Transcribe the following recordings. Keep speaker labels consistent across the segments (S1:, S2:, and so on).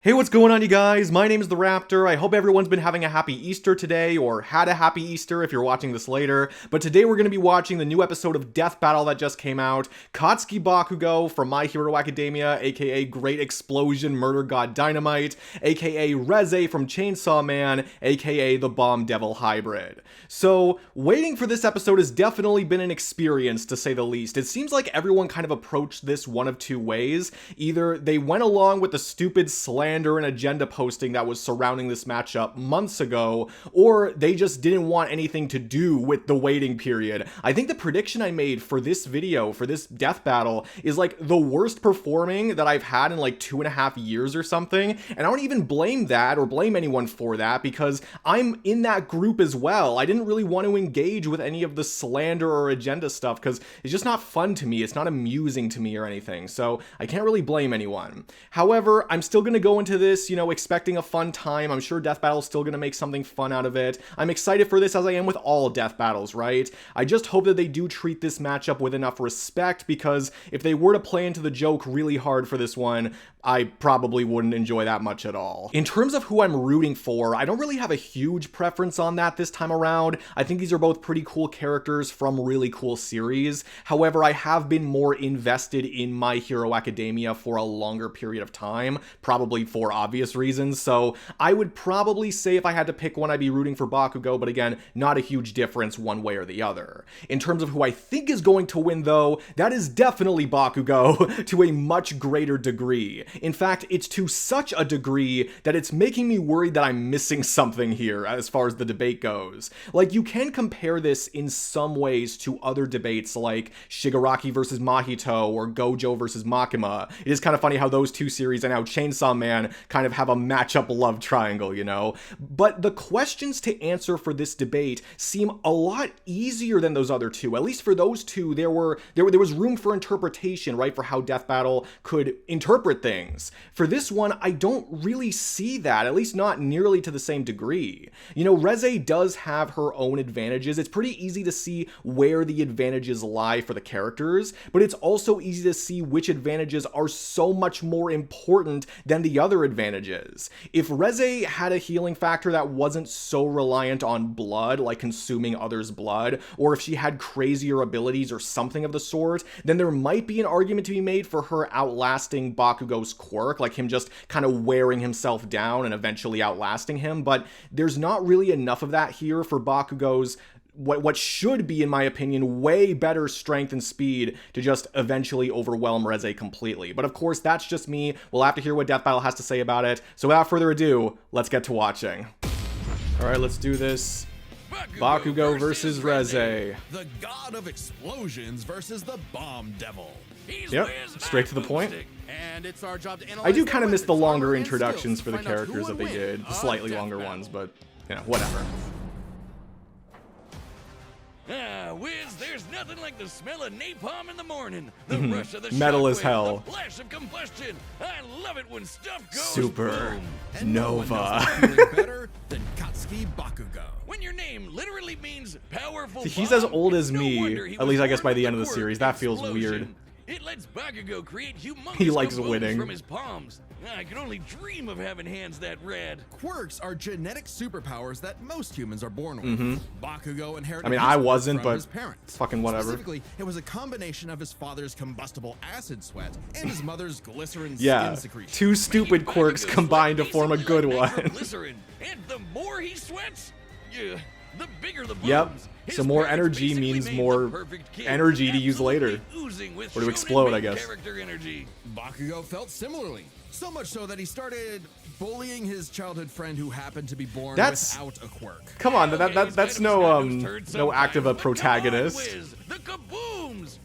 S1: Hey, what's going on, you guys? My name is The Raptor. I hope everyone's been having a happy Easter today, or had a happy Easter if you're watching this later. But today we're going to be watching the new episode of Death Battle that just came out. Katsuki Bakugo from My Hero Academia, aka Great Explosion Murder God Dynamite, aka Reze from Chainsaw Man, aka the Bomb Devil Hybrid. So, waiting for this episode has definitely been an experience, to say the least. It seems like everyone kind of approached this one of two ways. Either they went along with the stupid Slander and agenda posting that was surrounding this matchup months ago, or they just didn't want anything to do with the waiting period. I think the prediction I made for this video, for this death battle, is like the worst performing that I've had in like 2.5 years or something, and I don't even blame that or blame anyone for that, because I'm in that group as well. I didn't really want to engage with any of the slander or agenda stuff because it's just not fun to me. It's not amusing to me or anything, so I can't really blame anyone. However, I'm still gonna go into this, you know, expecting a fun time. I'm sure Death Battle's still gonna make something fun out of it. I'm excited for this, as I am with all Death Battles, right? I just hope that they do treat this matchup with enough respect, because if they were to play into the joke really hard for this one, I probably wouldn't enjoy that much at all. In terms of who I'm rooting for, I don't really have a huge preference on that this time around. I think these are both pretty cool characters from really cool series. However, I have been more invested in My Hero Academia for a longer period of time, probably for obvious reasons, so I would probably say if I had to pick one, I'd be rooting for Bakugo, but again, not a huge difference one way or the other. In terms of who I think is going to win though, that is definitely Bakugo to a much greater degree. In fact, it's to such a degree that it's making me worried that I'm missing something here as far as the debate goes. Like, you can compare this in some ways to other debates like Shigaraki versus Mahito or Gojo versus Makima. It is kind of funny how those two series and now Chainsaw Man kind of have a matchup love triangle, you know? But the questions to answer for this debate seem a lot easier than those other two. At least for those two, there was room for interpretation, right? For how Death Battle could interpret things. For this one, I don't really see that, at least not nearly to the same degree. You know, Reze does have her own advantages. It's pretty easy to see where the advantages lie for the characters, but it's also easy to see which advantages are so much more important than the other advantages. If Reze had a healing factor that wasn't so reliant on blood, like consuming others' blood, or if she had crazier abilities or something of the sort, then there might be an argument to be made for her outlasting Bakugo's quirk, like him just kind of wearing himself down and eventually outlasting him, but there's not really enough of that here for Bakugo's what should be, in my opinion, way better strength and speed to just eventually overwhelm Reze completely. But of course, that's just me. We'll have to hear what Death Battle has to say about it. So without further ado, let's get to watching. All right, let's do this. Bakugo versus Reze.
S2: The god of explosions versus the bomb devil.
S1: Yep, straight to the point.
S2: And it's our job to analyze.
S1: I do kind of miss the longer introductions for the characters that they did. The slightly longer ones, but, you know, whatever.
S3: Wiz, there's nothing like the smell of napalm in the morning. The rush of the
S1: metal as
S3: shockwave,
S1: hell.
S3: The flash of combustion. I love it when stuff goes
S1: Super
S3: boom.
S2: And
S1: Nova.
S2: no one knows better than Katsuki Bakugo.
S3: When your name literally means powerful.
S1: He's
S3: bomb,
S1: as old as
S3: it's no
S1: me,
S3: wonder he
S1: at
S3: was
S1: least I guess
S3: born
S1: by the
S3: with
S1: end of the
S3: quirk
S1: series. That feels
S3: explosion.
S1: weird.
S3: It lets Bakugo create humongous
S1: He likes
S3: kabooms
S1: winning.
S3: from his palms. I could only dream of having hands that red.
S2: Quirks are genetic superpowers that most humans are born with. Bakugo inherited.
S1: I mean,
S2: his
S1: I
S2: quirk
S1: wasn't,
S2: from
S1: but
S2: his parents.
S1: fucking whatever.
S2: Specifically, it was a combination of his father's combustible acid sweat and his mother's glycerin
S1: Yeah,
S2: skin secretion.
S1: two stupid
S3: Making
S1: quirks
S3: Bakugo
S1: combined to
S3: sweat
S1: form a
S3: basically
S1: good
S3: like
S1: one.
S3: nitroglycerin. And the more he sweats, the bigger the booms.
S1: Yep,
S3: His
S1: so more
S3: parents
S1: energy
S3: basically
S1: means
S3: made
S1: more
S3: the perfect kid,
S1: energy to use later.
S3: absolutely oozing with
S1: Or to
S3: shonen
S1: explode, I
S3: main
S1: guess.
S3: Character energy.
S2: Bakugo felt similarly. So much so that he started bullying his childhood friend who happened to be born
S1: That's-
S2: without a quirk.
S1: Come on,
S3: Okay, he's
S1: that's
S3: kind of a
S1: no
S3: snot-nosed turd
S1: no act of a
S3: sometimes, but come on,
S1: protagonist.
S3: Wiz, the kabooms.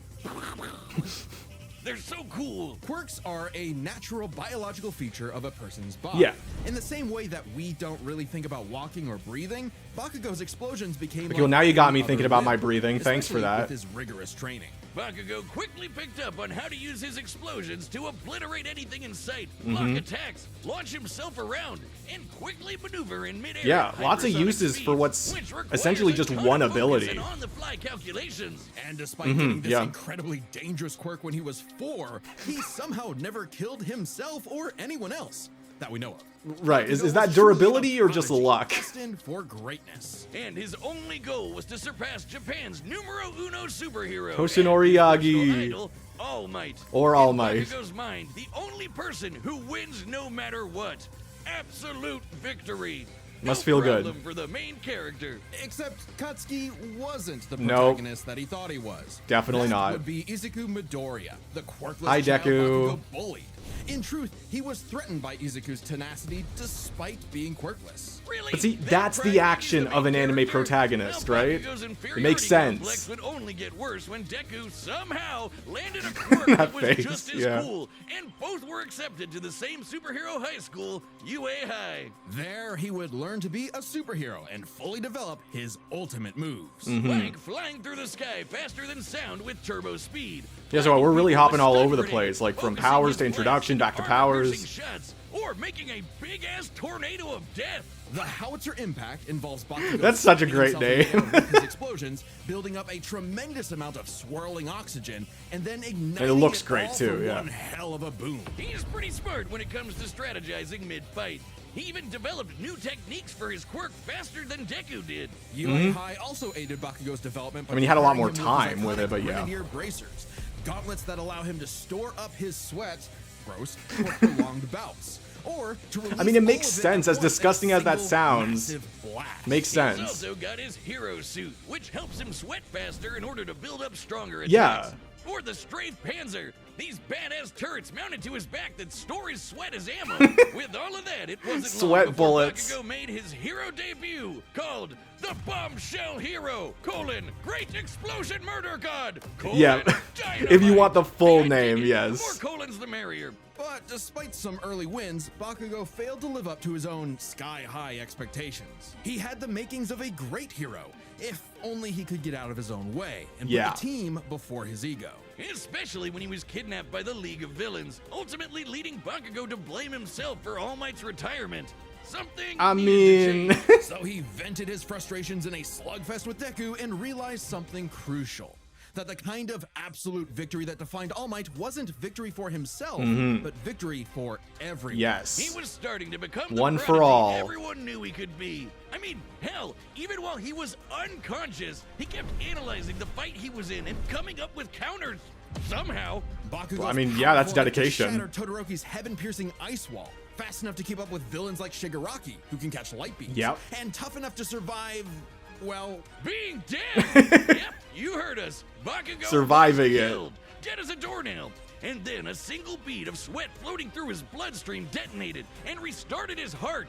S3: They're so cool.
S2: Quirks are a natural biological feature of a person's body.
S1: Yeah.
S2: In the same way that we don't really think about walking or breathing, Bakugo's explosions became
S1: Okay, well, now you got me thinking about my
S2: limb,
S1: breathing. Thanks for
S2: especially
S1: that.
S2: With his rigorous training.
S3: Bakugo quickly picked up on how to use his explosions to obliterate anything in sight, block attacks, launch himself around, and quickly maneuver in midair.
S1: Yeah,
S3: at
S1: lots of
S3: hypersonic
S1: uses
S3: speeds,
S1: for what's
S3: which requires
S1: essentially
S3: a
S1: just
S3: ton
S1: one
S3: of focus
S1: ability.
S3: and on-the-fly calculations.
S2: And despite getting this
S1: yeah.
S2: incredibly dangerous quirk when he was 4, he somehow never killed himself or anyone else. that we know of.
S1: Right, is
S2: Bakugo
S1: that
S2: was truly
S1: durability
S2: a
S1: or just
S2: prodigy,
S1: luck?
S2: Destined for greatness.
S3: And his only goal was to surpass Japan's numero uno superhero.
S1: Toshinori
S3: and his personal
S1: Yagi.
S3: idol, All Might.
S1: Or All
S3: In
S1: Might.
S3: Bakugo's mind, the only person who wins no matter what. Absolute victory.
S1: Must
S3: No
S1: feel good.
S3: problem for the main character.
S2: Except Katsuki wasn't the
S1: Nope.
S2: protagonist that he thought he was.
S1: Definitely
S2: That
S1: not.
S2: would be Izuku Midoriya, the quirkless
S1: Hi,
S2: child
S1: Deku.
S2: Bakugo bullied. In truth, he was threatened by Izuku's tenacity despite being quirkless.
S3: Really?
S1: But see,
S3: That
S1: that's the
S3: pride
S1: action
S3: is the
S1: of an
S3: main
S1: anime
S3: character?
S1: protagonist,
S3: Well,
S1: right?
S3: Bakugo's
S1: It
S3: inferiority
S1: makes
S3: complex
S1: sense.
S3: would only get worse when Deku somehow landed a quirk
S1: That
S3: that was
S1: face,
S3: just as
S1: yeah.
S3: cool, and both were accepted to the same superhero high school, UA High.
S2: There, he would learn to be a superhero and fully develop his ultimate moves.
S3: Like flying through the sky faster than sound with turbo speed.
S1: Yeah, so we're really
S3: People
S1: hopping
S3: with
S1: all
S3: stun
S1: over the
S3: grenades,
S1: place, like from
S3: focusing
S1: powers
S3: his
S1: to introduction,
S3: blasts,
S1: back to
S3: armor-piercing
S1: powers.
S3: shots, or making a big-ass tornado of death.
S2: The howitzer impact involves Bakugo
S1: That's such a
S2: spinning
S1: great
S2: himself in
S1: name.
S2: the air with his explosions, building up a tremendous amount of swirling oxygen, and then igniting
S1: it looks
S2: it
S1: great
S2: all
S1: too,
S2: for
S1: yeah.
S2: one hell of a boom.
S3: He's pretty smart when it comes to strategizing mid-fight. He even developed new techniques for his quirk faster than Deku did.
S2: UA High also aided Bakugo's development. By
S1: Mm-hmm. I mean, he had a lot
S2: preparing
S1: more
S2: him his
S1: time with it,
S2: iconic
S1: but yeah.
S2: Grenadier bracers, gauntlets that allow him to store up his sweat, gross, for prolonged bouts. Or to
S1: I mean, it
S2: release
S1: makes
S2: all of
S1: sense,
S2: at
S1: as
S2: once in a
S1: disgusting as that
S2: single
S1: sounds.
S2: massive blast.
S1: Makes
S3: He's
S1: sense.
S3: also got his hero suit, which helps him sweat faster in order to build up stronger attacks.
S1: Yeah.
S3: Or the Strafe Panzer, these badass turrets mounted to his back that store his sweat as ammo. With all of that, it wasn't
S1: Sweat
S3: long before
S1: bullets.
S3: Bakugo made his hero debut, called the Bombshell Hero, Great Explosion Murder God,
S1: Yeah,
S3: Dynamite.
S1: if you want the full
S3: I
S1: name,
S3: dig it.
S1: yes.
S3: The more colons, the merrier.
S2: But despite some early wins, Bakugo failed to live up to his own sky-high expectations. He had the makings of a great hero, if only he could get out of his own way and
S1: Yeah.
S2: put the team before his ego.
S3: Especially when he was kidnapped by the League of Villains, ultimately leading Bakugo to blame himself for All Might's retirement. Something
S1: I
S3: needed
S1: mean,
S3: to change.
S2: So he vented his frustrations in a slugfest with Deku and realized something crucial. That the kind of absolute victory that defined All Might wasn't victory for himself, but victory for everyone.
S1: yes.
S3: He was starting to become the
S1: One for
S3: prodigy
S1: all.
S3: everyone knew he could be. I mean, hell, even while he was unconscious, he kept analyzing the fight he was in and coming up with counters. Somehow,
S2: Bakugo's
S1: Well, I mean, yeah, that's
S2: powerful enough to
S1: dedication.
S2: shatter Todoroki's heaven-piercing ice wall, fast enough to keep up with villains like Shigaraki, who can catch light beams,
S1: Yep.
S2: and tough enough to survive, well,
S3: being dead. Yep, you heard us. Bakugo
S1: Surviving
S3: was
S1: it.
S3: killed, dead as a doornail. And then a single bead of sweat floating through his bloodstream detonated and restarted his heart.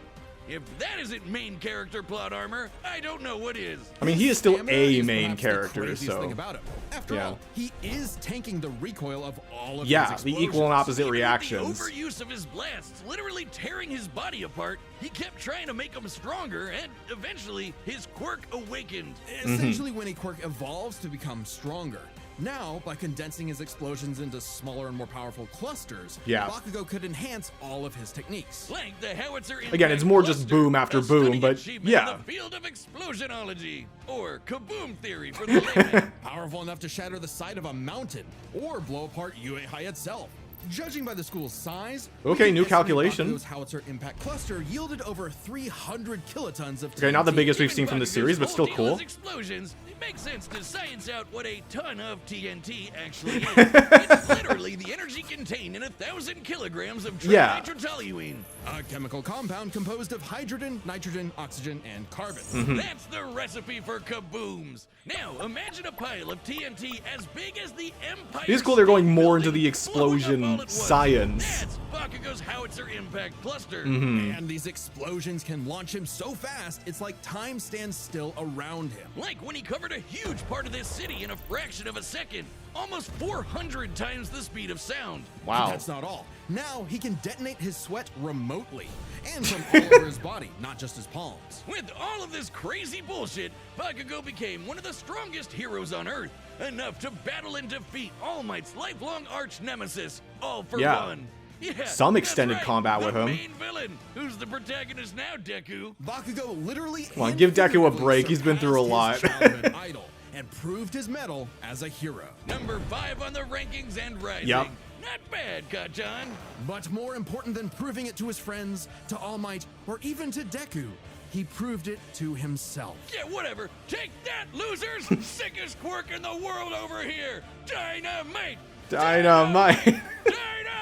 S3: If that isn't main character plot armor, I don't know what is.
S1: I mean, he is still
S2: Stamina
S1: a
S2: is
S1: main
S2: perhaps the
S1: character,
S2: craziest
S1: so
S2: thing about him. After
S1: yeah.
S2: all, he is tanking the recoil of all of
S1: yeah,
S2: his
S1: the
S2: explosions.
S1: equal and opposite
S3: Even with
S1: reactions.
S3: The overuse of his blasts, literally tearing his body apart, he kept trying to make him stronger, and eventually his quirk awakened.
S2: Essentially, when a quirk evolves to become stronger. Now, by condensing his explosions into smaller and more powerful clusters,
S1: Yeah.
S2: Bakugo could enhance all of his techniques.
S3: Like the howitzer
S1: Again, it's more just boom after
S3: a
S1: boom,
S3: stunning
S1: but
S3: achievement
S1: yeah.
S3: in the field of explosionology, or kaboom theory for the layman.
S2: Powerful enough to shatter the side of a mountain or blow apart UA High itself. Judging by the school's size,
S1: Okay,
S2: we
S1: new
S2: estimate
S1: calculation.
S2: Bakugo's howitzer impact cluster yielded over 300 kilotons of
S1: Okay, not the
S2: TNT.
S1: biggest we've
S3: Even
S1: seen from the
S3: Bakugo's
S1: series, but still
S3: whole deal
S1: cool.
S3: is Explosions. It makes sense to science out what a ton of TNT actually is. It's literally the energy contained in 1,000 kilograms of
S1: Yeah.
S3: trinitrotoluene.
S2: A chemical compound composed of hydrogen, nitrogen, oxygen, and carbon.
S3: That's the recipe for kabooms. Now, imagine a pile of TNT as big as the Empire
S1: It is cool they're going
S3: State
S1: more into
S3: Building,
S1: the
S3: blowing up
S1: explosion
S3: all at once.
S1: science.
S3: That's Bakugo's howitzer impact cluster.
S2: And these explosions can launch him so fast, it's like time stands still around him.
S3: Like when he covered a huge part of this city in a fraction of a second, almost 400 times the speed of sound.
S1: Wow.
S2: That's not all. Now he can detonate his sweat remotely and from all over his body, not just his palms.
S3: With all of this crazy bullshit, Bakugo became one of the strongest heroes on Earth, enough to battle and defeat All Might's lifelong arch nemesis, All for
S1: Yeah.
S3: One. Yeah,
S1: Some
S3: that's
S1: extended
S3: right,
S1: combat
S3: the
S1: with him.
S3: main villain. Who's the protagonist now, Deku?
S2: Bakugo literally
S1: Come on,
S2: and
S1: give Deku a
S2: figuratively
S1: break. He's been through a lot.
S2: surpassed his childhood idol and proved his mettle as a hero.
S3: Number 5 on the rankings and rising.
S1: Yep.
S3: Not bad, Kachan.
S2: But more important than proving it to his friends, to All Might, or even to Deku, he proved it to himself.
S3: Yeah, whatever. Take that, losers! Sickest quirk in the world over here! Dynamite!
S1: Dynamite.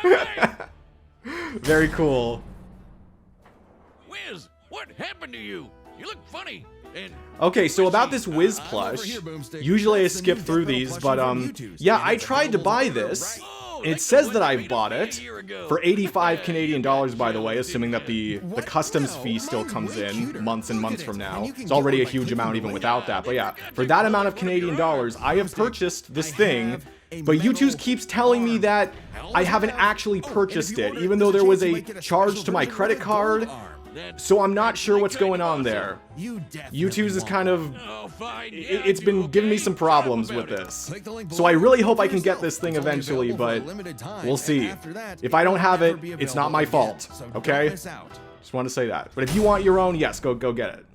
S3: Dynamite!
S1: Very cool.
S3: Wiz, what happened to you? You look funny. And
S1: Okay, so about this Wiz
S2: I'm over
S1: plush,
S2: here, Boomstick.
S1: usually I
S2: That's the
S1: skip
S2: new
S1: through
S2: Death Battle
S1: these,
S2: plushie
S1: but
S2: from YouTube's,
S1: yeah,
S2: and
S1: I
S2: it's
S1: tried to
S2: available
S1: buy
S2: everywhere,
S1: this.
S2: right?
S3: Oh,
S1: It
S3: like
S1: says
S3: the
S1: that
S3: one
S1: I
S3: we
S1: bought
S3: made
S1: it
S3: a year ago.
S1: for 85
S3: You
S1: Canadian
S3: got
S1: dollars, by the
S3: jealous,
S1: way, assuming that
S3: didn't you?
S1: the
S2: What?
S1: customs
S2: No,
S1: fee still
S2: mine's
S1: comes
S2: way
S1: in
S2: cuter.
S1: months and
S2: Look
S1: months
S2: at
S1: from
S2: it,
S1: now.
S2: and you can
S1: It's
S2: get
S1: already
S2: one
S1: a
S2: by
S1: huge
S2: clicking
S1: amount
S2: the
S1: even
S2: link.
S1: without that, but yeah,
S3: got
S1: for
S3: you
S1: that
S3: covered
S1: amount of
S3: with one of
S1: Canadian
S3: your
S1: dollars,
S3: arms,
S1: I have
S3: Boomstick.
S1: purchased this
S2: I
S1: thing,
S2: have a
S1: but
S2: metal
S1: YouTube keeps telling me
S2: arm.
S1: that I haven't actually purchased it, even though there was a charge to my credit card, so I'm not sure what's going on there. YouTube's is kind of...
S3: Oh, fine. Yeah,
S1: It's
S3: I
S1: been
S3: do,
S1: giving me
S3: okay?
S1: some
S3: Tell
S1: problems
S3: 'em
S1: with
S3: about it.
S1: this.
S2: Click the link
S1: So
S2: below
S1: I really
S2: and
S1: hope I
S2: for
S1: can get
S2: yourself.
S1: this thing
S2: It's only
S1: eventually,
S2: available for a
S1: but
S2: limited time,
S1: we'll
S2: and
S1: see.
S2: after that,
S1: If I don't
S2: will
S1: have
S2: never
S1: it,
S2: be
S1: it's not
S2: available
S1: my
S2: again.
S1: fault,
S2: So don't
S1: okay?
S2: miss out.
S1: Just want to say that. But if you want your own, yes, go get it.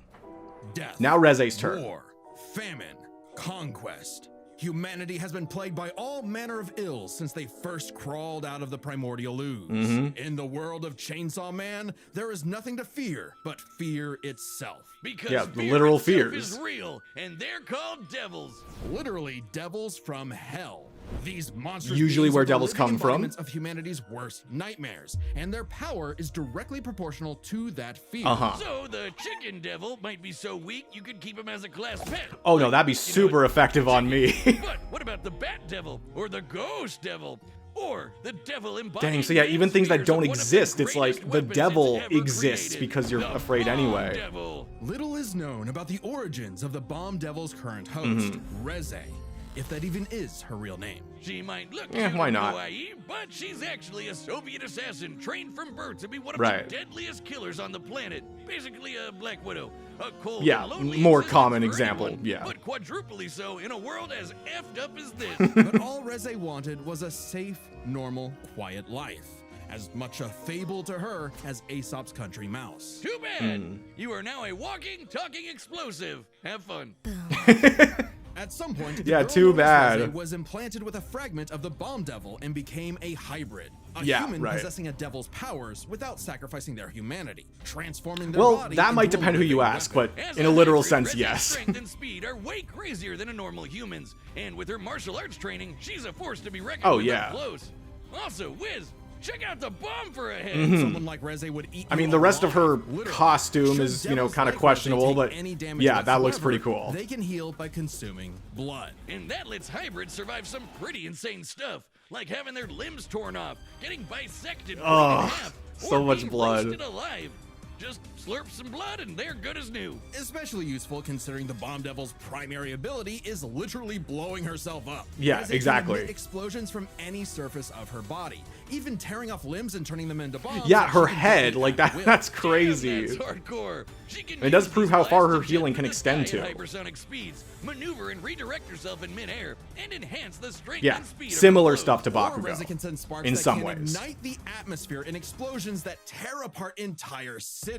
S2: Death,
S1: Now Reze's turn.
S2: war, famine, conquest. Humanity has been plagued by all manner of ills since they first crawled out of the primordial ooze. In the world of Chainsaw Man, there is nothing to fear but fear itself.
S3: Because
S1: Yeah, the
S3: fear
S1: literal
S3: itself
S1: fears.
S3: is real, and they're called devils.
S2: Literally devils from hell. These monsters
S1: Usually
S2: beings
S1: where
S2: are the
S1: devils
S2: living
S1: come from.
S2: embodiments of humanity's worst nightmares, and their power is directly proportional to that fear.
S3: So the chicken devil might be so weak you could keep him as a class pet.
S1: Oh no, that'd be super effective on me.
S3: But what about the bat devil or the ghost devil? Or the devil embodied.
S1: Dang, so yeah, even things that
S3: fears
S1: don't
S3: of one of the
S1: exist, it's
S3: greatest
S1: like the
S3: weapons
S1: devil
S3: it's ever
S1: exists
S3: created,
S1: because you're
S3: the
S1: afraid
S3: bomb
S1: anyway.
S3: Devil.
S2: Little is known about the origins of the Bomb Devil's current host,
S1: Mm-hmm.
S2: Reze, if that even is her real name.
S3: She might look
S1: Yeah,
S3: cute
S1: why
S3: in
S1: not?
S3: Hawaii, but she's actually a Soviet assassin trained from birth to be one of
S1: Right.
S3: the deadliest killers on the planet. Basically a Black Widow. A cold
S1: Yeah,
S3: and lonely
S1: more
S3: existence
S1: common
S3: for
S1: example,
S3: anyone,
S1: yeah.
S3: But quadruply so in a world as effed up as this.
S2: But all Reze wanted was a safe, normal, quiet life. As much a fable to her as Aesop's country mouse.
S3: Too bad. You are now a walking, talking explosive. Have fun.
S2: At some point, the
S1: Yeah,
S2: girl
S1: too
S2: known as
S1: bad.
S2: Reze was implanted with a fragment of the Bomb Devil and became a hybrid. A
S1: Yeah,
S2: human
S1: right.
S2: possessing a devil's powers without sacrificing their humanity, transforming their
S1: Well,
S2: body
S1: that might
S2: into a
S1: depend who you
S2: living
S1: ask,
S2: weapon.
S1: but
S3: As
S1: in a
S3: a
S1: literal
S3: hybrid,
S1: sense,
S3: Reze's
S1: yes.
S3: strength and speed are way crazier than a normal human's, and with her martial arts training, she's a force to be reckoned
S1: Oh,
S3: with
S1: yeah.
S3: up close. Also, Wiz, check out the bomb for a head.
S2: Someone like Reze would eat
S1: I mean,
S2: you
S1: the rest of her
S2: alive, literally.
S1: costume
S2: Should
S1: is,
S2: devils
S1: kind of
S2: like Reze
S1: questionable,
S2: take
S1: but
S2: any damage
S1: yeah, that looks
S2: whatsoever,
S1: pretty cool.
S2: They can heal by consuming blood.
S3: And that lets hybrids survive some pretty insane stuff, like having their limbs torn off, getting bisected, split in
S1: Ugh,
S3: half,
S1: so
S3: or
S1: much
S3: being
S1: blood.
S3: roasted alive. Just slurp some blood and they're good as new.
S2: Especially useful considering the Bomb Devil's primary ability is literally blowing herself up.
S1: Yeah,
S2: Reze can
S1: exactly.
S2: emit explosions from any surface of her body, even tearing off limbs and turning them into bombs.
S1: Yeah,
S2: that
S1: her
S2: she can
S1: head,
S2: detonate
S1: like
S2: at
S1: that
S2: will.
S1: that's
S3: Damn,
S1: crazy.
S3: that's hardcore. She can
S1: It does
S3: use
S1: prove
S3: these
S1: how far her
S3: blasts to
S1: healing
S3: jet
S1: can
S3: through the
S1: extend
S3: sky
S1: to.
S3: at hypersonic speeds, maneuver and redirect herself in midair, and enhance the strength
S1: Yeah,
S3: and speed
S1: similar
S3: of her
S1: stuff to
S2: Or Reze
S1: Bakugo.
S2: can send sparks
S1: in
S2: that
S1: some
S2: can
S1: ways.
S2: ignite the atmosphere in explosions that tear apart entire cities.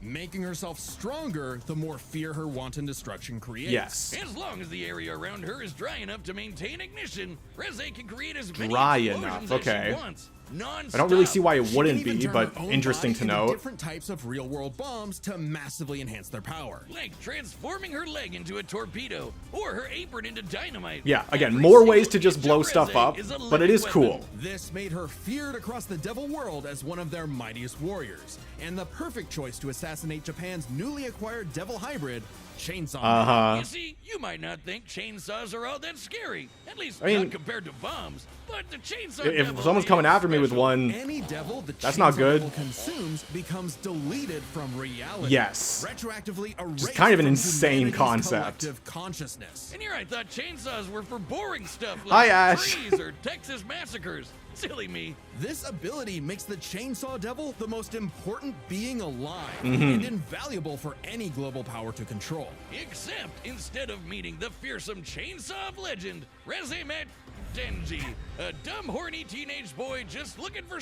S2: Making herself stronger, the more fear her wanton destruction creates.
S1: Yes.
S3: As long as the area around her is dry enough to maintain ignition, Reze can create as many
S1: Dry
S3: explosions
S1: enough,
S3: as
S1: okay.
S3: she wants. Non-stop.
S1: I don't really see why it
S2: She
S1: wouldn't
S2: can even
S1: be,
S2: turn
S1: but
S2: her own
S1: interesting
S2: body
S1: to
S2: into
S1: note.
S2: different types of real-world bombs to massively enhance their power.
S3: Like transforming her leg into a torpedo, or her apron into dynamite.
S1: Yeah, again,
S3: Every
S1: more
S3: single
S1: ways to just
S3: inch
S1: blow
S3: of
S1: stuff
S3: Reze
S1: up,
S3: is a
S1: but it
S3: living
S1: is
S3: weapon.
S1: cool.
S2: This made her feared across the devil world as one of their mightiest warriors, and the perfect choice to assassinate Japan's newly acquired devil hybrid, Chainsaw Man.
S3: You see, you might not think chainsaws are all that scary, at least
S1: I mean,
S3: not compared to bombs. But the chainsaw
S1: If
S3: devil
S1: someone's coming
S3: is
S1: after me with
S3: special.
S1: one,
S2: Any devil the
S1: That's not
S2: Chainsaw
S1: good.
S2: Devil consumes becomes deleted from reality.
S1: Yes.
S2: Retroactively erased
S1: kind of an
S2: from
S1: insane
S2: humanity's
S1: concept.
S2: collective consciousness.
S3: And here I thought chainsaws were for boring stuff
S1: Hi,
S3: like
S1: Ash.
S3: trees or Texas massacres. Silly me.
S2: This ability makes the Chainsaw Devil the most important being alive
S1: Mm-hmm.
S2: and invaluable for any global power to control.
S3: Except instead of meeting the fearsome chainsaw of legend, Reze met Denji, a dumb, horny teenage boy just looking for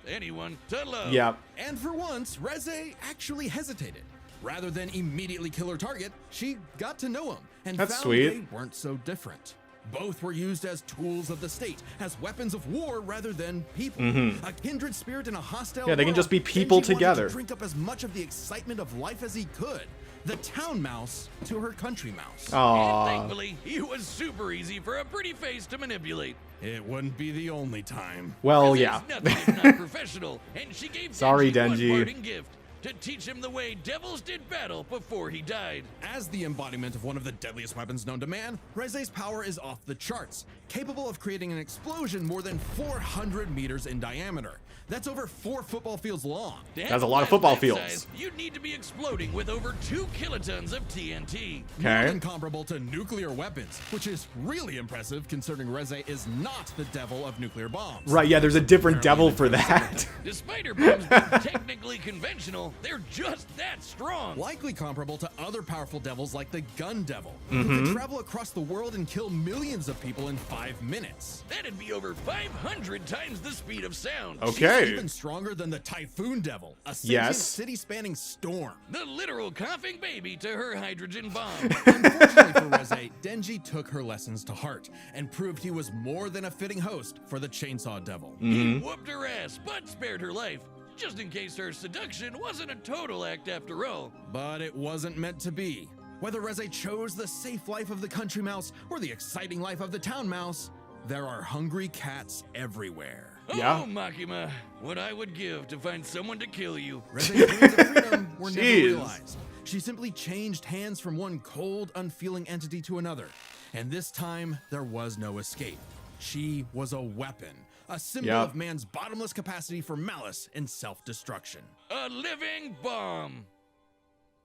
S3: anyone, to love.
S1: Yeah.
S2: And for once, Reze actually hesitated. Rather than immediately kill her target, she got to know him and
S1: That's
S2: found
S1: sweet.
S2: they weren't so different. Both were used as tools of the state, as weapons of war rather than people. A kindred spirit in a hostile
S1: Yeah, they can
S2: world,
S1: just be people
S2: Denji wanted
S1: together.
S2: to drink up as much of the excitement of life as he could. The town mouse to her country mouse.
S1: Aww.
S3: And thankfully, he was super easy for a pretty face to manipulate.
S2: It wouldn't be the only time.
S1: Well,
S3: Reze's
S1: yeah.
S3: nothing if not professional, and she gave
S1: Sorry,
S3: Denji one
S1: Denji.
S3: parting gift to teach him the way devils did battle before he died.
S2: As the embodiment of one of the deadliest weapons known to man, Reze's power is off the charts, capable of creating an explosion more than 400 meters in diameter. That's over 4 football fields long.
S1: That's a lot of football
S3: That
S1: fields.
S3: size, you'd need to be exploding with over 2 kilotons of TNT.
S2: More
S1: Okay.
S2: than comparable to nuclear weapons, which is really impressive considering Reze is not the devil of nuclear bombs.
S1: Right, yeah, there's a different
S2: Apparently
S1: devil for that.
S3: Despite her bombs being technically conventional, they're just that strong.
S2: Likely comparable to other powerful devils like the Gun Devil, who can travel across the world and kill millions of people in 5 minutes.
S3: That'd be over 500 times the speed of sound.
S1: Okay.
S2: She's even stronger than the Typhoon Devil, a sentient
S1: Yes.
S2: city-spanning storm.
S3: The literal coughing baby to her hydrogen bomb.
S2: Unfortunately for Reze, Denji took her lessons to heart and proved he was more than a fitting host for the Chainsaw Devil.
S3: He whooped her ass, but spared her life, just in case her seduction wasn't a total act after all.
S2: But it wasn't meant to be. Whether Reze chose the safe life of the country mouse or the exciting life of the town mouse, there are hungry cats everywhere.
S1: Yeah.
S3: Oh, Makima, what I would give to find someone to kill you.
S2: Reze's dreams of freedom were never
S1: Jeez.
S2: realized. She simply changed hands from one cold, unfeeling entity to another. And this time, there was no escape. She was a weapon, a symbol
S1: Yep.
S2: of man's bottomless capacity for malice and self-destruction.
S3: A living bomb.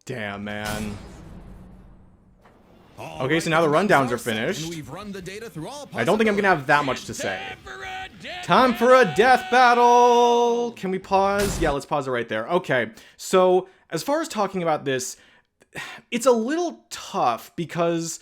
S1: Damn, man.
S2: All
S1: Okay, so
S2: right,
S1: now the
S2: numbers
S1: rundowns are
S2: set,
S1: finished.
S2: and we've run the data through all
S1: I don't think I'm gonna have that much to
S3: It's
S1: say.
S3: Time for a death
S1: Time for a death battle! Can we pause? Yeah, let's pause it right there. Okay, so as far as talking about this, it's a little tough because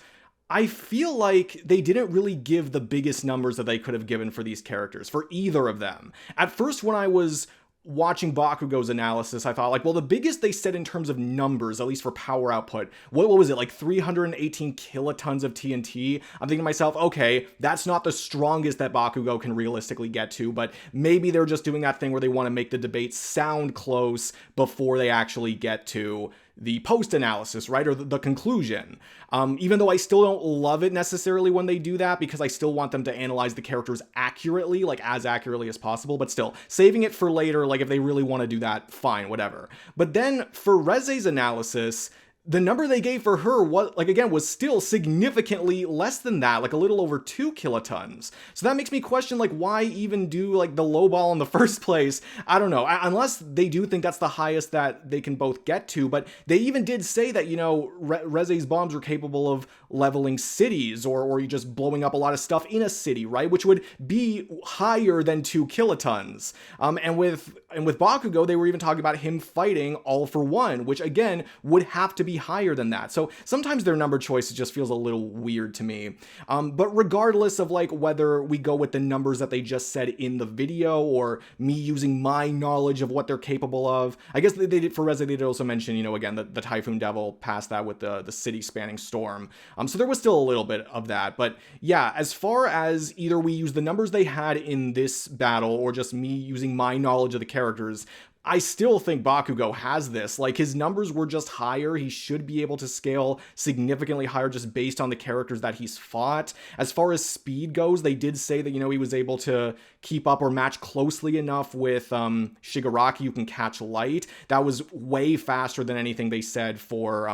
S1: I feel like they didn't really give the biggest numbers that they could have given for these characters, for either of them. At first, when I was watching Bakugo's analysis, I thought, like, well, the biggest they said in terms of numbers, at least for power output, what was it, like 318 kilotons of TNT? I'm thinking to myself, okay, that's not the strongest that Bakugo can realistically get to, but maybe they're just doing that thing where they want to make the debate sound close before they actually get to the post-analysis, right, or the conclusion. Even though I still don't love it necessarily when they do that, because I still want them to analyze the characters accurately, like as accurately as possible, but still, saving it for later, like if they really want to do that, fine, whatever. But then, for Reze's analysis, the number they gave for her, was still significantly less than that, like a little over 2 kilotons. So that makes me question, like, why even do, like, the low ball in the first place? I don't know, unless they do think that's the highest that they can both get to, but they even did say that, you know, Reze's bombs were capable of leveling cities, or you just blowing up a lot of stuff in a city, right? Which would be higher than 2 kilotons. And with Bakugo, they were even talking about him fighting all for one, which again, would have to be higher than that. So sometimes their number choice just feels a little weird to me. But regardless of like whether we go with the numbers that they just said in the video or me using my knowledge of what they're capable of, I guess they did for Reze, they did also mention, you know, again, the Typhoon Devil past that with the city spanning storm. So there was still a little bit of that. But yeah, as far as either we use the numbers they had in this battle or just me using my knowledge of the characters, I still think Bakugo has this. Like, his numbers were just higher. He should be able to scale significantly higher just based on the characters that he's fought. As far as speed goes, they did say that, you know, he was able to keep up or match closely enough with Shigaraki, who can catch light. That was way faster than anything they said for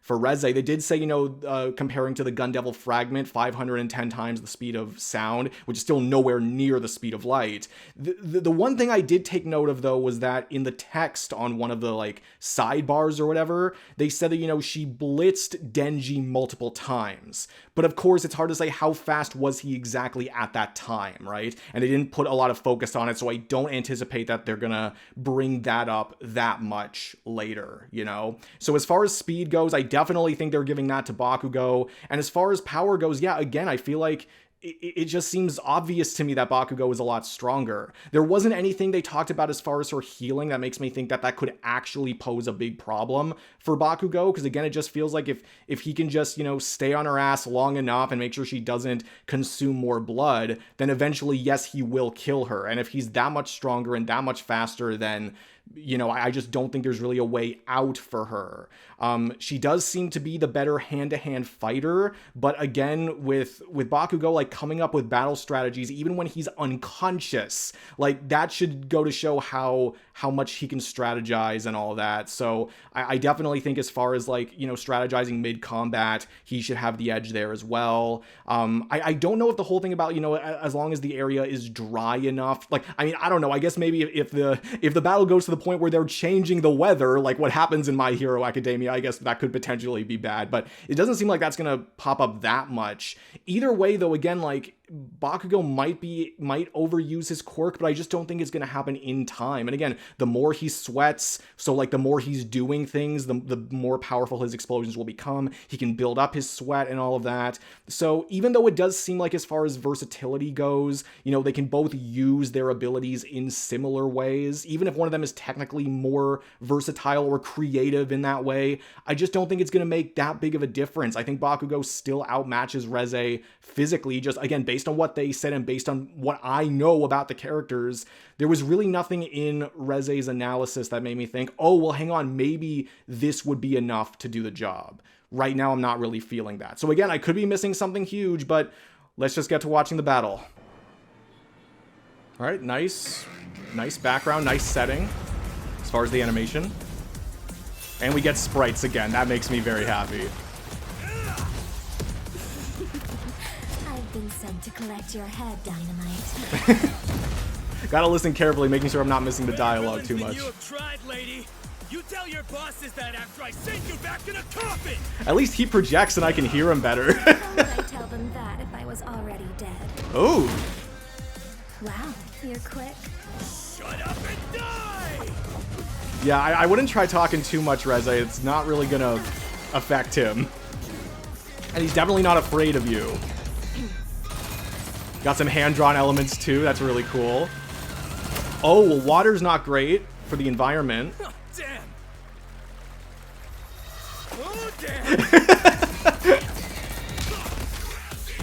S1: Reze. They did say, you know, comparing to the Gun Devil Fragment, 510 times the speed of sound, which is still nowhere near the speed of light. The one thing I did take note of, though, was that in the text on one of the, like, sidebars or whatever, they said that, you know, she blitzed Denji multiple times. But of course, it's hard to say how fast was he exactly at that time, right? And they didn't put a lot of focus on it, so I don't anticipate that they're gonna bring that up that much later, you know? So as far as speed goes, I definitely think they're giving that to Bakugo. And as far as power goes, yeah, again, I feel like it just seems obvious to me that Bakugo is a lot stronger. There wasn't anything they talked about as far as her healing that makes me think that that could actually pose a big problem for Bakugo. Because again, it just feels like if he can just, you know, stay on her ass long enough and make sure she doesn't consume more blood, then eventually, yes, he will kill her. And if he's that much stronger and that much faster, then, you know, I just don't think there's really a way out for her. She does seem to be the better hand-to-hand fighter, but again, with Bakugo, like, coming up with battle strategies, even when he's unconscious, like, that should go to show how much he can strategize and all of that. So I definitely think as far as, like, you know, strategizing mid-combat, he should have the edge there as well. I don't know if the whole thing about, you know, as long as the area is dry enough, like, I mean, I don't know, I guess maybe if the battle goes to the point where they're changing the weather, like what happens in My Hero Academia, I guess that could potentially be bad, but it doesn't seem like that's gonna pop up that much. Either way, though, again, like, Bakugo might overuse his quirk, but I just don't think it's going to happen in time. And again, the more he sweats, so like the more he's doing things, the more powerful his explosions will become. He can build up his sweat and all of that. So even though it does seem like as far as versatility goes, you know, they can both use their abilities in similar ways, even if one of them is technically more versatile or creative in that way, I just don't think it's going to make that big of a difference. I think Bakugo still outmatches Reze physically, just again, based on what they said and based on what I know about the characters. There was really nothing in Reze's analysis that made me think, oh, well, hang on, maybe this would be enough to do the job. Right now, I'm not really feeling that. So again, I could be missing something huge, but let's just get to watching the battle. All right, nice background, nice setting as far as the animation. And we get sprites again. That makes me very happy.
S4: I've been sent to collect your head, Dynamite.
S1: Gotta listen carefully, making sure I'm not missing the dialogue too much.
S5: You have tried, lady. You tell your bosses that after I send you back in a coffin.
S1: At least he projects and I can hear him better.
S4: How would I tell them that if I was already dead?
S1: Oh.
S4: Wow, you're quick.
S5: Shut up and die!
S1: Yeah, I wouldn't try talking too much, Reze. It's not really gonna affect him. And he's definitely not afraid of you. Got some hand-drawn elements too. That's really cool. Oh, well, water's not great for the environment.
S5: Oh, damn. Oh, damn.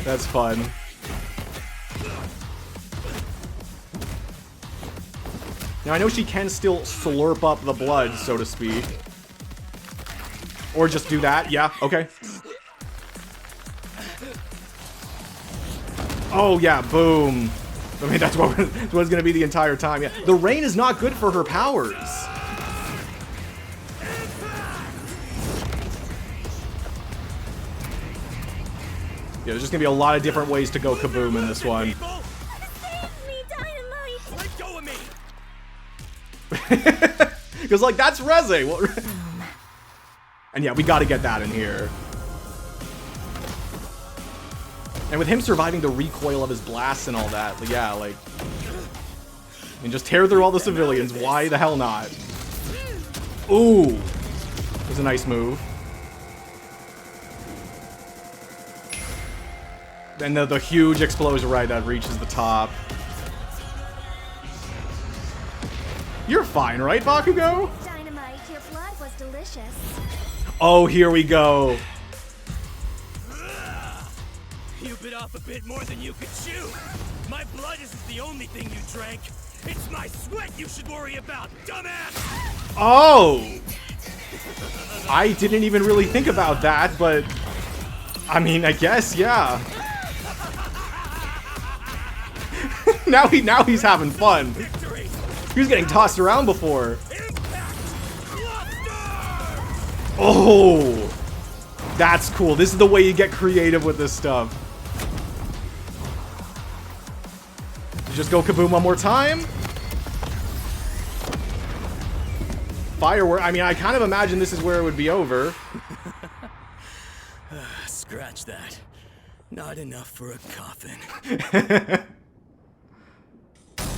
S1: That's fun. Now, I know she can still slurp up the blood, so to speak. Or just do that. Yeah, okay. Oh, yeah, boom. I mean, that's what it's going to be the entire time. Yeah, the rain is not good for her powers. Yeah, there's just going to be a lot of different ways to go kaboom in this one.
S4: Save me, Dynamite!
S5: Let go of me.
S1: Because, like, that's Reze. And yeah, we got to get that in here. And with him surviving the recoil of his blasts and all that, yeah, like... And just tear through all the civilians. Why the hell not? Ooh. It was a nice move. And the huge explosion, right, that reaches the top. You're fine, right, Bakugo?
S4: Dynamite, your blood was delicious.
S1: Oh, here we go.
S5: You bit off a bit more than you could chew. My blood isn't the only thing you drank. It's my sweat you should worry about, dumbass!
S1: Oh! I didn't even really think about that, but... I mean, I guess, yeah. now he's having fun.
S5: Victory!
S1: He was getting tossed around before.
S5: Impact! Cluster!
S1: Oh! That's cool. This is the way you get creative with this stuff. Just go kaboom one more time. Firework. I mean, I kind of imagine this is where it would be over.
S5: Scratch that. Not enough for a coffin.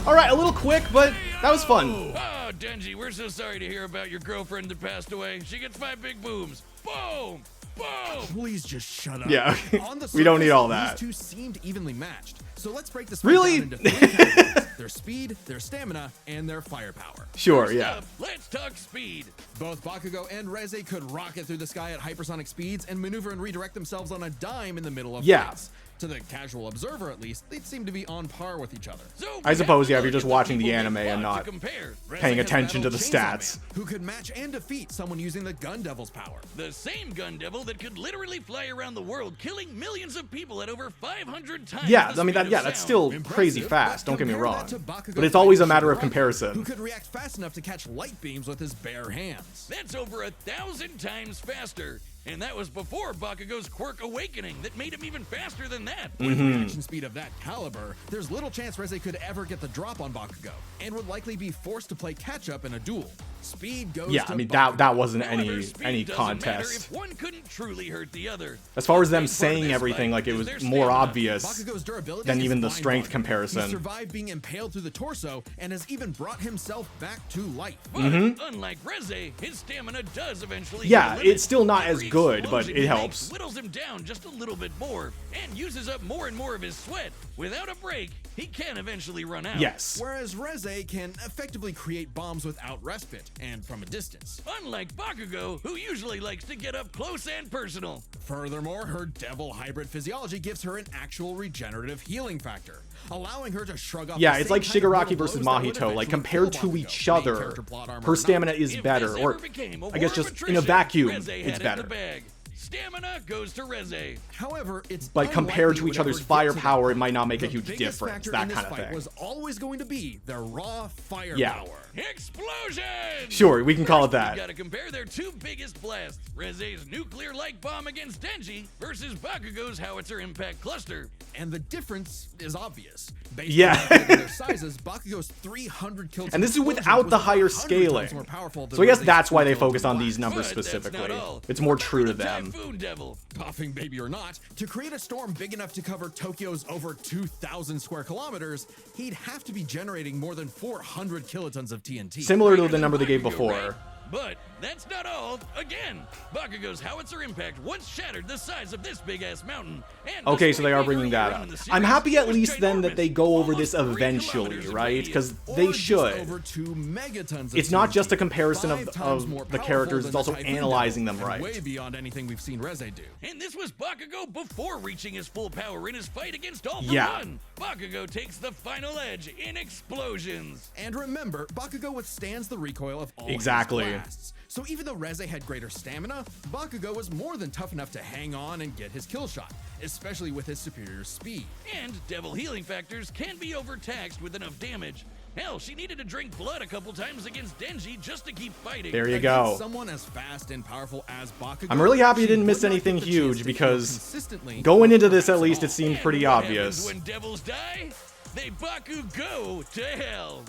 S1: Alright, a little quick, but that was fun.
S3: Oh, Denji, we're so sorry to hear about your girlfriend that passed away. She gets 5 big booms. Boom! Boom!
S2: Please just shut up.
S1: Yeah,
S2: On the
S1: we don't need
S2: surface,
S1: all that.
S2: These two seemed evenly matched. So let's break this
S1: Really?
S2: down into 3 categories: their speed, their stamina, and their firepower.
S1: Sure,
S3: First
S1: yeah.
S3: up, let's talk speed.
S2: Both Bakugo and Reze could rocket through the sky at hypersonic speeds and maneuver and redirect themselves on a dime in the middle of
S1: Yeah.
S2: fights. To the casual observer, at least, they seem to be on par with each other.
S3: So
S1: I
S3: we
S1: suppose,
S3: have to
S1: yeah, if you're
S3: look
S1: just
S3: at
S1: watching the
S3: people
S1: anime
S3: they
S1: and
S3: want
S1: not
S3: to compare.
S2: Reze
S1: paying
S2: has
S1: attention to the
S2: battled Chainsaw
S1: stats.
S2: Man, who could match and defeat someone using the Gun Devil's power.
S3: The same gun devil that could literally fly around the world, killing millions of people at over 500 times.
S1: Yeah,
S3: the
S1: I mean,
S3: speed of
S1: that's
S3: sound.
S1: still
S2: Impressive,
S1: crazy
S2: but
S1: fast, don't get me
S2: compare
S1: wrong.
S2: that to Bakugo's
S1: But it's always a
S2: fight with
S1: matter of
S2: Shigaraki,
S1: comparison.
S2: Who could react fast enough to catch light beams with his bare hands.
S3: That's over 1,000 times faster. And that was before Bakugo's quirk awakening that made him even faster than that.
S2: With reaction speed of that caliber, there's little chance Reze could ever get the drop on Bakugo, and would likely be forced to play catch-up in a duel. Speed goes
S1: Yeah,
S2: to
S1: I mean,
S2: Bakugo.
S1: that wasn't
S3: However,
S1: any
S3: speed doesn't matter
S1: contest.
S3: if one couldn't truly hurt the other.
S1: As far as them
S3: The big part of
S1: saying
S3: this
S1: everything,
S3: fight
S1: like it
S3: is
S1: was
S3: their
S1: more
S3: stamina.
S1: obvious
S2: Bakugo's durability
S1: than
S2: is
S1: even the
S2: mind-boggling.
S1: strength
S2: He
S1: comparison.
S2: survived being impaled through the torso and has even brought himself back to life.
S3: But unlike Reze, his stamina does eventually
S1: Yeah,
S3: hit a limit.
S1: it's still not as
S3: Every
S1: good, but
S3: explosion
S1: it
S3: he
S1: helps.
S3: makes whittles him down just a little bit more and uses up more and more of his sweat. Without a break, he can eventually run out.
S1: Yes.
S2: Whereas Reze can effectively create bombs without respite and from a distance.
S3: Unlike Bakugo, who usually likes to get up close and personal.
S2: Furthermore, her devil hybrid physiology gives her an actual regenerative healing factor, allowing her to shrug off.
S1: Yeah,
S2: the
S1: it's
S2: same
S1: like
S2: kind of
S1: Shigaraki
S2: mortal
S1: versus
S2: blows that would
S1: Mahito. Like,
S2: eventually
S1: compared
S2: kill
S1: to
S2: Bakugo.
S1: each
S2: Main
S1: other,
S2: character plot armor
S1: her
S2: or
S1: stamina
S2: not.
S1: is
S3: If
S1: better.
S3: this
S1: Or,
S3: ever became a
S1: I guess
S3: war
S1: just
S3: of
S1: in a
S3: attrition,
S1: vacuum,
S3: Reze had
S1: it's
S3: it
S1: better.
S3: In the bag. Stamina goes to Reze.
S2: However, it's
S1: But compared
S2: unlikely
S1: to
S2: we
S1: each
S2: would
S1: other's
S2: ever get to that
S1: firepower, it
S2: point.
S1: might not make a
S2: The
S1: huge
S2: biggest
S1: difference,
S2: factor
S1: that
S2: in this
S1: kind of
S2: fight
S1: thing.
S2: was always going to be their raw firepower.
S1: Yeah.
S3: Explosion!
S1: Sure, we can call it
S3: We
S1: that.
S3: gotta compare their two biggest blasts. Reze's nuclear light bomb against Denji versus Bakugo's howitzer impact cluster.
S2: And the difference is obvious. Based
S1: Yeah.
S2: on their sizes, Bakugo's 300 kills.
S1: And this is without the higher scaling. So I guess that's why they focus on these numbers
S3: But that's not
S1: specifically.
S3: all.
S1: It's more true to
S3: Remember the
S1: them.
S3: Typhoon Devil.
S2: Puffing baby or not, to create a storm big enough to cover Tokyo's over 2,000 square kilometers, he'd have to be generating more than 400 kilotons of TNT.
S1: Similar to the number they gave
S3: Bakugo,
S1: before.
S3: right? But that's not all. Again, Bakugo's howitzer impact once shattered the size of this big-ass mountain. And
S1: Okay, so they are
S3: despite
S1: bringing
S3: being
S1: that
S3: early on
S1: up.
S3: in the
S1: I'm
S3: series,
S1: happy at
S3: it was
S1: least then that they go over this
S3: ginormous, almost 3
S1: eventually,
S3: kilometers in
S1: right?
S3: radius.
S1: Because
S2: Or
S1: they
S2: just
S1: should.
S2: over 2 megatons of
S1: It's not just a
S2: TNT,
S1: comparison
S2: 5 times more
S1: of the
S2: powerful
S1: characters,
S2: than
S1: it's
S2: the
S1: also
S2: Typhoon
S1: analyzing
S2: Devil,
S1: them
S2: and
S1: right.
S2: way beyond anything we've seen Reze do.
S3: And this was Bakugo before reaching his full power in his fight against All For
S1: Yeah.
S3: One. Bakugo takes the final edge in explosions.
S2: And remember, Bakugo withstands the recoil of all
S1: Exactly.
S2: his blasts. So even though Reze had greater stamina, Bakugo was more than tough enough to hang on and get his kill shot, especially with his superior speed.
S3: And devil healing factors can be overtaxed with enough damage. Hell, she needed to drink blood a couple times against Denji just to keep fighting.
S1: There you
S2: Against
S1: go.
S2: someone as fast and powerful as Bakugo,
S1: I'm really happy you
S2: she
S1: didn't miss
S2: would not
S1: anything
S2: get the chance
S1: huge
S2: to heal
S1: because
S2: consistently
S1: going
S2: or
S1: into this, at
S2: perhaps
S1: least,
S2: all.
S1: it seemed
S3: And
S1: pretty
S3: what
S1: obvious.
S3: happens when devils die? They Bakugo to hell.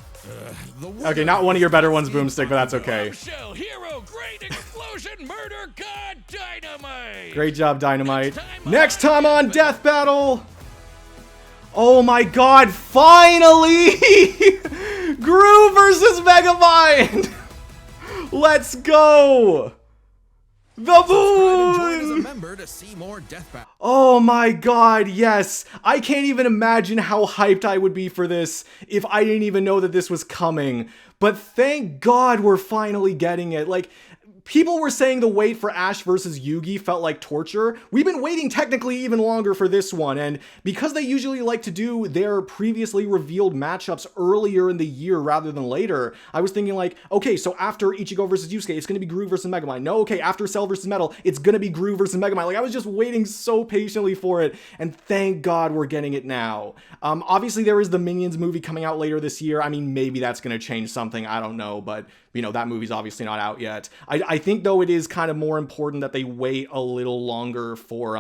S2: The
S1: Okay, not one of your better ones, Boomstick, but that's okay.
S3: Shell, hero, great explosion, murder, god, dynamite.
S1: Great job, Dynamite. Next time on Death Battle! Oh my god, finally! Gru versus Megamind! Let's go! The
S2: Subscribe and join as a
S1: boon!
S2: member to see more Death Battle.
S1: Oh my god, yes! I can't even imagine how hyped I would be for this if I didn't even know that this was coming. But thank god we're finally getting it. Like, people were saying the wait for Ash versus Yugi felt like torture. We've been waiting technically even longer for this one, and because they usually like to do their previously revealed matchups earlier in the year rather than later, I was thinking like, okay, so after Ichigo versus Yusuke, it's gonna be Gru versus Megamind. No, okay, after Cell versus Metal, it's gonna be Gru versus Megamind. Like, I was just waiting so patiently for it, and thank God we're getting it now. Obviously there is the Minions movie coming out later this year. I mean, maybe that's gonna change something, I don't know, but you know, that movie's obviously not out yet. I think though it is kind of more important that they wait a little longer for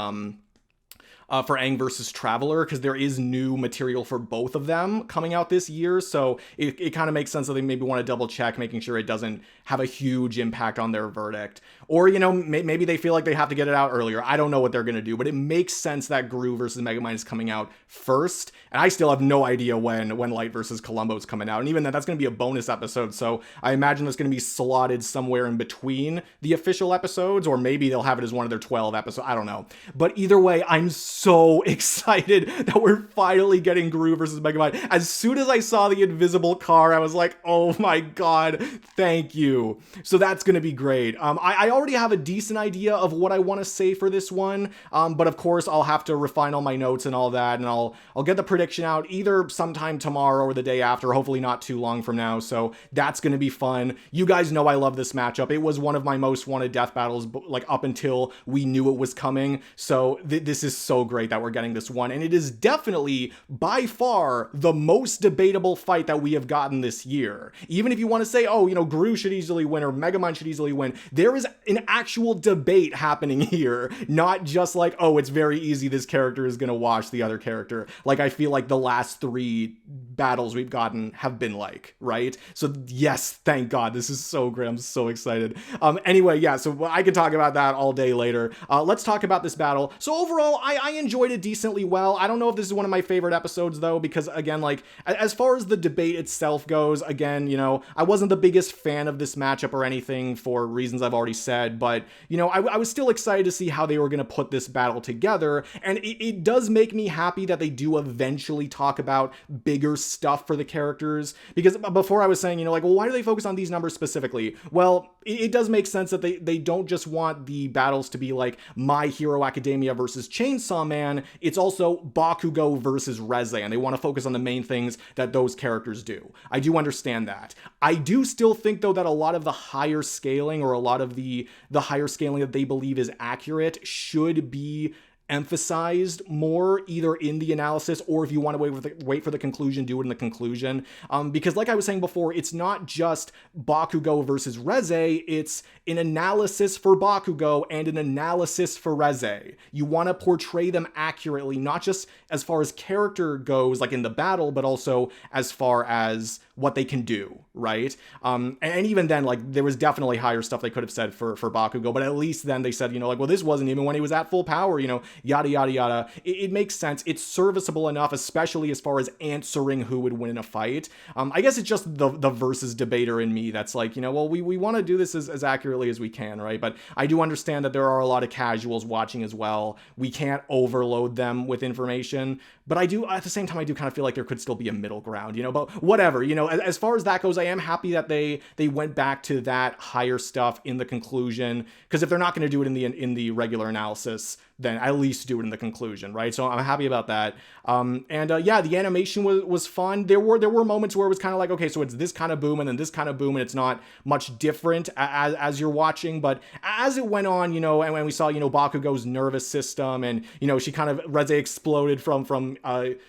S1: for Aang versus Traveler, because there is new material for both of them coming out this year. So it kind of makes sense that they maybe want to double check, making sure it doesn't have a huge impact on their verdict. Or, you know, maybe they feel like they have to get it out earlier. I don't know what they're going to do, but it makes sense that Gru versus Megamind is coming out first. And I still have no idea when Light versus Columbo is coming out. And even then, that's going to be a bonus episode. So I imagine that's going to be slotted somewhere in between the official episodes, or maybe they'll have it as one of their 12 episodes. I don't know. But either way, I'm so excited that we're finally getting Gru versus Megamind. As soon as I saw the invisible car, I was like, oh my god, thank you. So that's going to be great. I already have a decent idea of what I want to say for this one, but of course I'll have to refine all my notes and all that, and I'll get the prediction out either sometime tomorrow or the day after, hopefully not too long from now. So that's going to be fun. You guys know I love this matchup. It was one of my most wanted death battles, like up until we knew it was coming. So this is so great that we're getting this one, and it is definitely by far the most debatable fight that we have gotten this year. Even if you want to say, oh, you know, Gru should easily win or Megamind should easily win, there is an actual debate happening here, not just like, oh, it's very easy, this character is going to wash the other character. Like, I feel like the last 3 battles we've gotten have been like, right? So yes, thank God, this is so great. I'm so excited. Anyway, yeah, so I could talk about that all day later. Let's talk about this battle. So overall, I enjoyed it decently well. I don't know if this is one of my favorite episodes though, because again, like, as far as the debate itself goes, again, you know, I wasn't the biggest fan of this matchup or anything for reasons I've already said, but, you know, I was still excited to see how they were going to put this battle together, and it does make me happy that they do eventually talk about bigger stuff for the characters, because before I was saying, you know, like, well, why do they focus on these numbers specifically? Well, it does make sense that they don't just want the battles to be like My Hero Academia versus Chainsaw Man, it's also Bakugo versus Reze, and they want to focus on the main things that those characters do. I do understand that. I do still think, though, that a lot of the higher scaling, or a lot of the higher scaling that they believe is accurate, should be emphasized more, either in the analysis, or if you want to wait for the conclusion, do it in the conclusion. Because like I was saying before, it's not just Bakugo versus Reze, it's an analysis for Bakugo and an analysis for Reze. You want to portray them accurately, not just as far as character goes, like in the battle, but also as far as what they can do, right? And even then, like, there was definitely higher stuff they could have said for Bakugo, but at least then they said, you know, like, well, this wasn't even when he was at full power, you know, yada, yada, yada. It makes sense. It's serviceable enough, especially as far as answering who would win in a fight. I guess it's just the versus debater in me that's like, you know, well, we want to do this as accurately as we can, right? But I do understand that there are a lot of casuals watching as well. We can't overload them with information, but I do, at the same time, I do kind of feel like there could still be a middle ground, you know, but whatever, you know, as far as that goes, I am happy that they went back to that higher stuff in the conclusion, because if they're not going to do it in the regular analysis, then at least do it in the conclusion, right? So I'm happy about that. Yeah, the animation was fun. There were moments where it was kind of like, okay, so it's this kind of boom and then this kind of boom, and it's not much different as you're watching. But as it went on, you know, and when we saw, you know, Bakugo's nervous system, and, you know, she kind of, Reze exploded from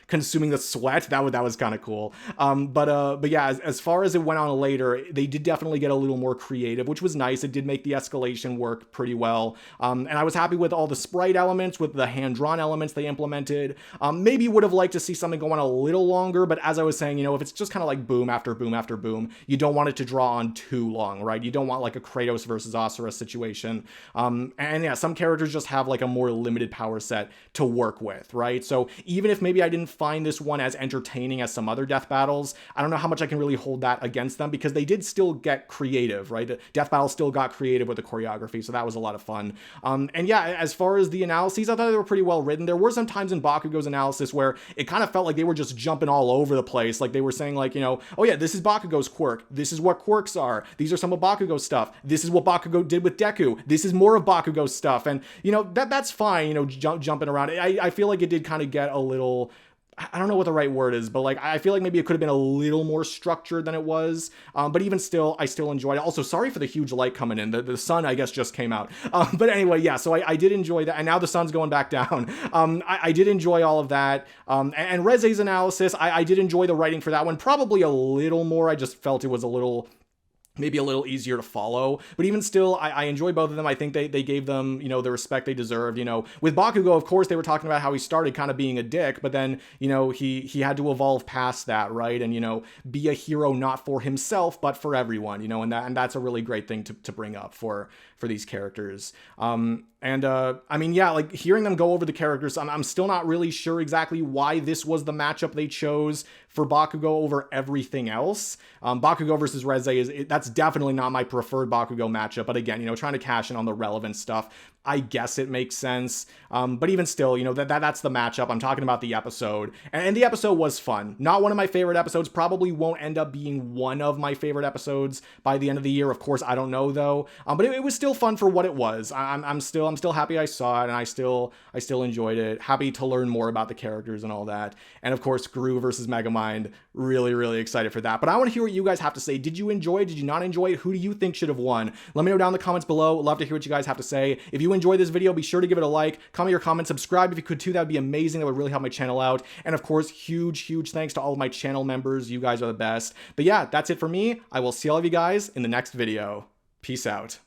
S1: consuming the sweat. That was kind of cool. But yeah, as far as it went on later, they did definitely get a little more creative, which was nice. It did make the escalation work pretty well. And I was happy with all the sprite elements, with the hand-drawn elements they implemented. Maybe would have liked to see something go on a little longer, but as I was saying, you know, if it's just kind of like boom after boom after boom, you don't want it to draw on too long, right? You don't want like a Kratos versus Asura situation. And yeah, some characters just have like a more limited power set to work with, right? So even if maybe I didn't find this one as entertaining as some other death battles, I don't know how much I can really hold that against them, because they did still get creative, right? The death battle still got creative with the choreography, so that was a lot of fun. And yeah, as far as the analyses, I thought they were pretty well written. There were some times in Bakugo's analysis where it kind of felt like they were just jumping all over the place. Like they were saying, like, you know, oh yeah, this is Bakugo's quirk. This is what quirks are. These are some of Bakugo's stuff. This is what Bakugo did with Deku. This is more of Bakugo's stuff. And, you know, that's fine, you know, jumping around. I feel like it did kind of get a little, I don't know what the right word is, but like, I feel like maybe it could have been a little more structured than it was. But even still, I still enjoyed it. Also, sorry for the huge light coming in. The sun, I guess, just came out. But anyway, yeah, so I did enjoy that. And now the sun's going back down. I did enjoy all of that. And Reze's analysis, I did enjoy the writing for that one. Probably a little more. I just felt it was a little maybe a little easier to follow, but even still, I enjoy both of them. I think they gave them, you know, the respect they deserved. You know, with Bakugo, of course, they were talking about how he started kind of being a dick, but then, you know, he had to evolve past that, right? And, you know, be a hero not for himself, but for everyone, you know, and that's a really great thing to bring up for these characters. I mean, yeah, like hearing them go over the characters, I'm still not really sure exactly why this was the matchup they chose for Bakugo over everything else. Bakugo versus Reze that's definitely not my preferred Bakugo matchup, but again, you know, trying to cash in on the relevant stuff, I guess it makes sense. But even still, you know, that's the matchup. I'm talking about the episode, and the episode was fun. Not one of my favorite episodes, probably won't end up being one of my favorite episodes by the end of the year. Of course, I don't know though. But it was still fun for what it was. I'm still happy I saw it, and I still enjoyed it. Happy to learn more about the characters and all that. And of course, Gru versus Megamind, really excited for that. But I want to hear what you guys have to say. Did you enjoy it? Did you not enjoy it? Who do you think should have won? Let me know down in the comments below. Love to hear what you guys have to say. If you enjoyed this video, be sure to give it a like, comment your comments, subscribe if you could too. That would be amazing. That would really help my channel out. And of course, huge thanks to all of my channel members. You guys are the best. But yeah, that's it for me. I will see all of you guys in the next video. Peace out.